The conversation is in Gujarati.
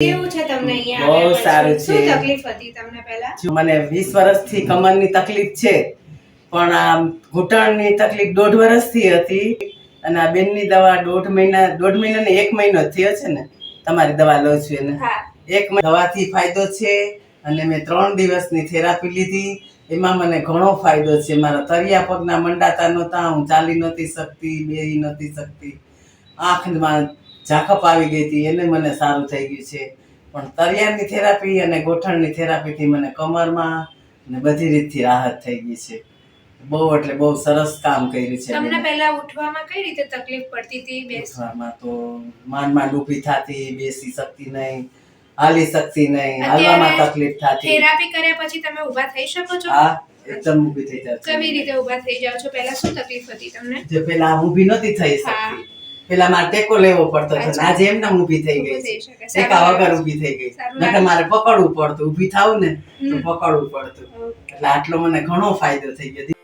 કેવું છે તમને અહીંયા બહુ આવ્યા સારું પછી? શું છે. તકલીફ હતી તમને પહેલા? મને 20 વર્ષથી કમરની તકલીફ છે, પણ આમ ઘૂંટણની તકલીફ 1.5 વર્ષથી હતી. અને આ બેનની દવા 1.5 મહિના ને 1 મહિનો જ થયો છે ને તમારી દવા લઉં છું એને. હા. 1 મહિના દવાથી ફાયદો છે અને મેં 3 દિવસની થેરાપી લીધી. એમાં મને ઘણો ફાયદો છે. મારા તળિયા પગના મંડાતા નહોતા, હું ચાલી નહોતી શકતી, બેહી નહોતી શકતી, આંખમાં ઝાંખપ આવી ગઈ હતી, એને મને સારું થઈ ગયું છે. પણ તળિયાની થેરાપી અને ગોઠણની થેરાપીથી મને કમરમાં ને બધી રીતથી રાહત થઈ ગઈ છે. બહુ એટલે બહુ સરસ કામ કર્યું છે. તમને પહેલા ઉઠવામાં કઈ રીતે તકલીફ પડતી હતી? ઉઠવામાં તો માંડ ઊભી થતી, બેસી શકતી નહીં, હાલી શકતી નહીં, હાલવામાં તકલીફ થતી. થેરાપી કર્યા પછી તમે ઊભા થઈ શકો છો? હા, એકદમ ઊભી થઈ જાવ. કેવી રીતે ઊભા થઈ જાવ છો? પહેલા શું તકલીફ હતી તમને? જે પેલા ઊભી નહોતી થઈ શકતી, પેલા મારે ટેકો લેવો પડતો હતો. આજે એમને ઊભી થઈ ગઈ છે. ટેકા વગર ઊભી થઈ ગઈ. નકર મારે પકડવું પડતું, ઊભી થાવ ને તો પકડવું પડતું. એટલે આટલો મને ઘણો ફાયદો થઈ ગયો.